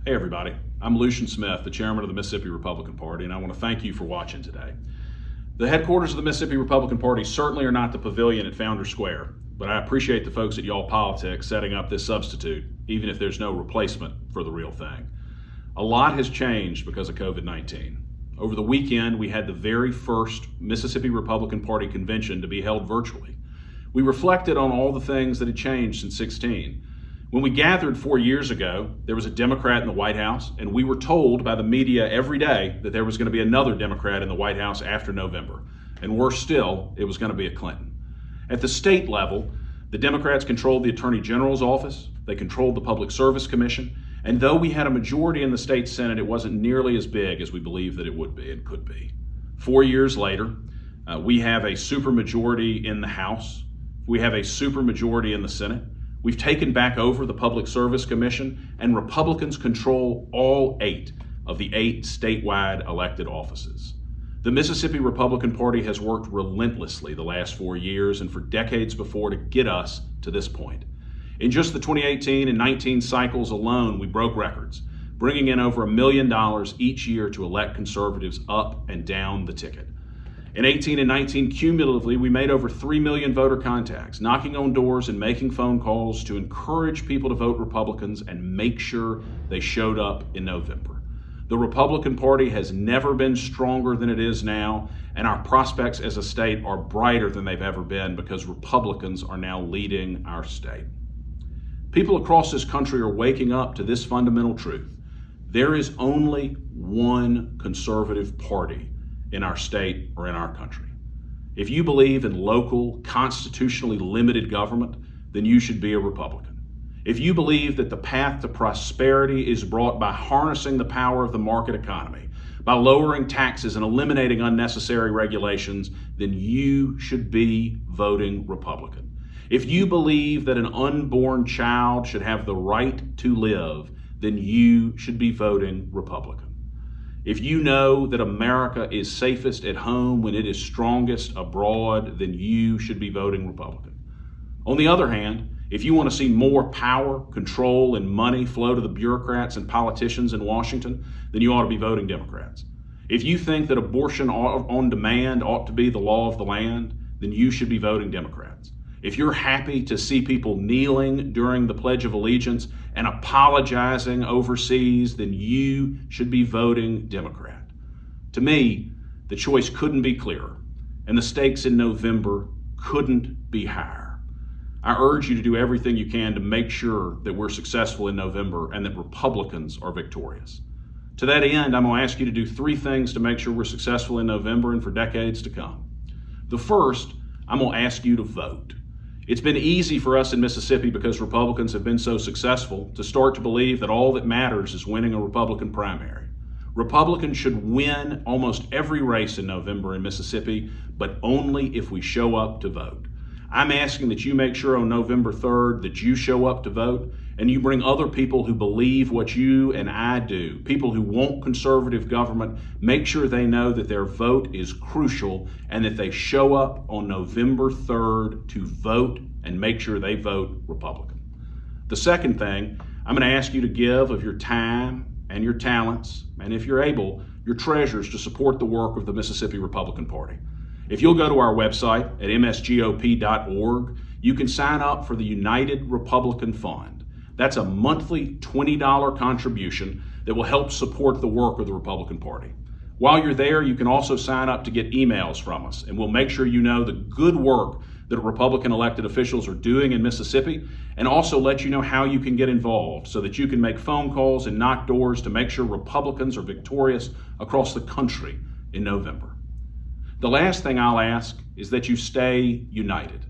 Hey everybody, I'm Lucien Smith, the chairman of the Mississippi Republican Party, and I want to thank you for watching today. The headquarters of the Mississippi Republican Party certainly are not the pavilion at Founders Square, but I appreciate the folks at Y'all Politics setting up this substitute, even if there's no replacement for the real thing. A lot has changed because of COVID-19. Over the weekend, we had the very first Mississippi Republican Party convention to be held virtually. We reflected on all the things that had changed since 2016. When we gathered 4 years ago, there was a Democrat in the White House, and we were told by the media every day that there was going to be another Democrat in the White House after November. And worse still, it was going to be a Clinton. At the state level, the Democrats controlled the Attorney General's office, they controlled the Public Service Commission, and though we had a majority in the state Senate, it wasn't nearly as big as we believed that it would be and could be. 4 years later, we have a supermajority in the House, we have a supermajority in the Senate. We've taken back over the Public Service Commission, and Republicans control all 8 of the 8 statewide elected offices. The Mississippi Republican Party has worked relentlessly the last 4 years and for decades before to get us to this point. In just the 2018 and 19 cycles alone, we broke records, bringing in over $1 million each year to elect conservatives up and down the ticket. In 18 and 19, cumulatively, we made over 3 million voter contacts, knocking on doors and making phone calls to encourage people to vote Republicans and make sure they showed up in November. The Republican Party has never been stronger than it is now, and our prospects as a state are brighter than they've ever been because Republicans are now leading our state. People across this country are waking up to this fundamental truth. There is only one conservative party in our state or in our country. If you believe in local, constitutionally limited government, then you should be a Republican. If you believe that the path to prosperity is brought by harnessing the power of the market economy, by lowering taxes and eliminating unnecessary regulations, then you should be voting Republican. If you believe that an unborn child should have the right to live, then you should be voting Republican. If you know that America is safest at home when it is strongest abroad, then you should be voting Republican. On the other hand, if you want to see more power, control, and money flow to the bureaucrats and politicians in Washington, then you ought to be voting Democrats. If you think that abortion on demand ought to be the law of the land, then you should be voting Democrats. If you're happy to see people kneeling during the Pledge of Allegiance and apologizing overseas, then you should be voting Democrat. To me, the choice couldn't be clearer, and the stakes in November couldn't be higher. I urge you to do everything you can to make sure that we're successful in November and that Republicans are victorious. To that end, I'm going to ask you to do 3 things to make sure we're successful in November and for decades to come. The first, I'm going to ask you to vote. It's been easy for us in Mississippi because Republicans have been so successful to start to believe that all that matters is winning a Republican primary. Republicans should win almost every race in November in Mississippi, but only if we show up to vote. I'm asking that you make sure on November 3rd that you show up to vote and you bring other people who believe what you and I do, people who want conservative government. Make sure they know that their vote is crucial and that they show up on November 3rd to vote and make sure they vote Republican. The second thing, I'm going to ask you to give of your time and your talents, and if you're able, your treasures to support the work of the Mississippi Republican Party. If you'll go to our website at msgop.org, you can sign up for the United Republican Fund. That's a monthly $20 contribution that will help support the work of the Republican Party. While you're there, you can also sign up to get emails from us, and we'll make sure you know the good work that Republican elected officials are doing in Mississippi, and also let you know how you can get involved so that you can make phone calls and knock doors to make sure Republicans are victorious across the country in November. The last thing I'll ask is that you stay united.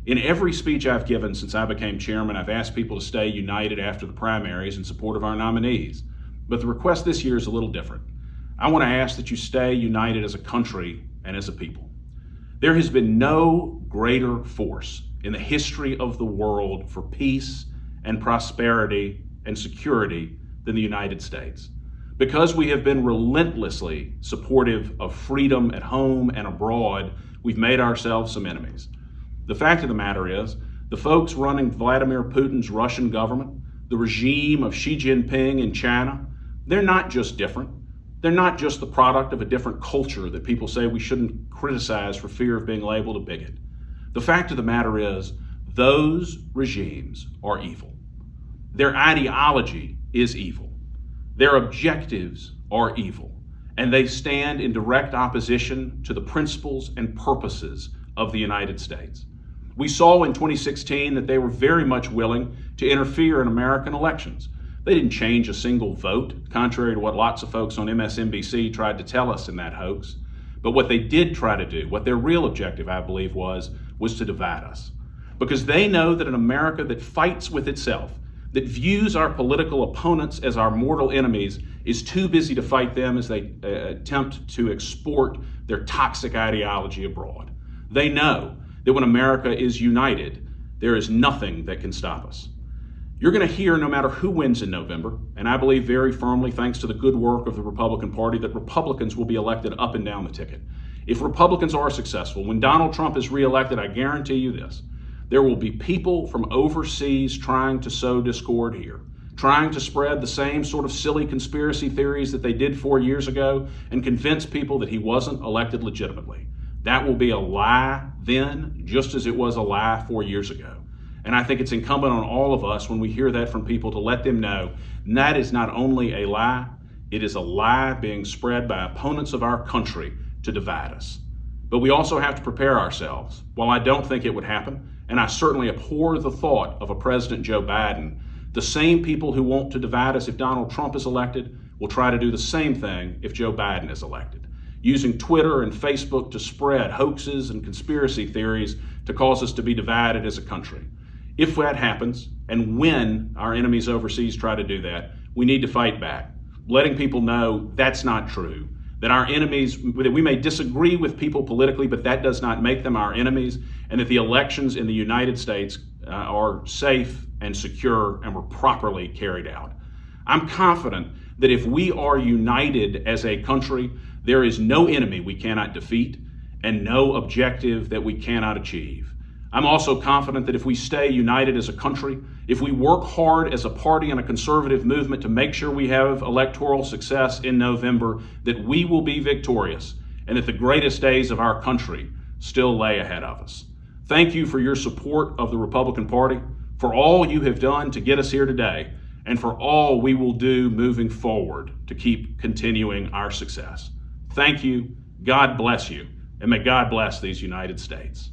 In every speech I've given since I became chairman, I've asked people to stay united after the primaries in support of our nominees. But the request this year is a little different. I want to ask that you stay united as a country and as a people. There has been no greater force in the history of the world for peace and prosperity and security than the United States. Because we have been relentlessly supportive of freedom at home and abroad, we've made ourselves some enemies. The fact of the matter is, the folks running Vladimir Putin's Russian government, the regime of Xi Jinping in China, they're not just different. They're not just the product of a different culture that people say we shouldn't criticize for fear of being labeled a bigot. The fact of the matter is, those regimes are evil. Their ideology is evil. Their objectives are evil. And they stand in direct opposition to the principles and purposes of the United States. We saw in 2016 that they were very much willing to interfere in American elections. They didn't change a single vote, contrary to what lots of folks on MSNBC tried to tell us in that hoax. But what they did try to do, what their real objective, I believe, was to divide us. Because they know that an America that fights with itself, that views our political opponents as our mortal enemies, is too busy to fight them as they attempt to export their toxic ideology abroad. They know that when America is united, there is nothing that can stop us. You're going to hear, no matter who wins in November, and I believe very firmly, thanks to the good work of the Republican Party, that Republicans will be elected up and down the ticket. If Republicans are successful, when Donald Trump is reelected, I guarantee you this, there will be people from overseas trying to sow discord here, trying to spread the same sort of silly conspiracy theories that they did 4 years ago and convince people that he wasn't elected legitimately. That will be a lie then, just as it was a lie 4 years ago. And I think it's incumbent on all of us when we hear that from people to let them know that is not only a lie, it is a lie being spread by opponents of our country to divide us. But we also have to prepare ourselves. While I don't think it would happen, and I certainly abhor the thought of a President Joe Biden, the same people who want to divide us if Donald Trump is elected will try to do the same thing if Joe Biden is elected, using Twitter and Facebook to spread hoaxes and conspiracy theories to cause us to be divided as a country. If that happens, and when our enemies overseas try to do that, we need to fight back, letting people know that's not true, that our enemies, that we may disagree with people politically, but that does not make them our enemies, and that the elections in the United States are safe and secure and were properly carried out. I'm confident that if we are united as a country, there is no enemy we cannot defeat and no objective that we cannot achieve. I'm also confident that if we stay united as a country, if we work hard as a party and a conservative movement to make sure we have electoral success in November, that we will be victorious and that the greatest days of our country still lay ahead of us. Thank you for your support of the Republican Party, for all you have done to get us here today, and for all we will do moving forward to keep continuing our success. Thank you, God bless you, and may God bless these United States.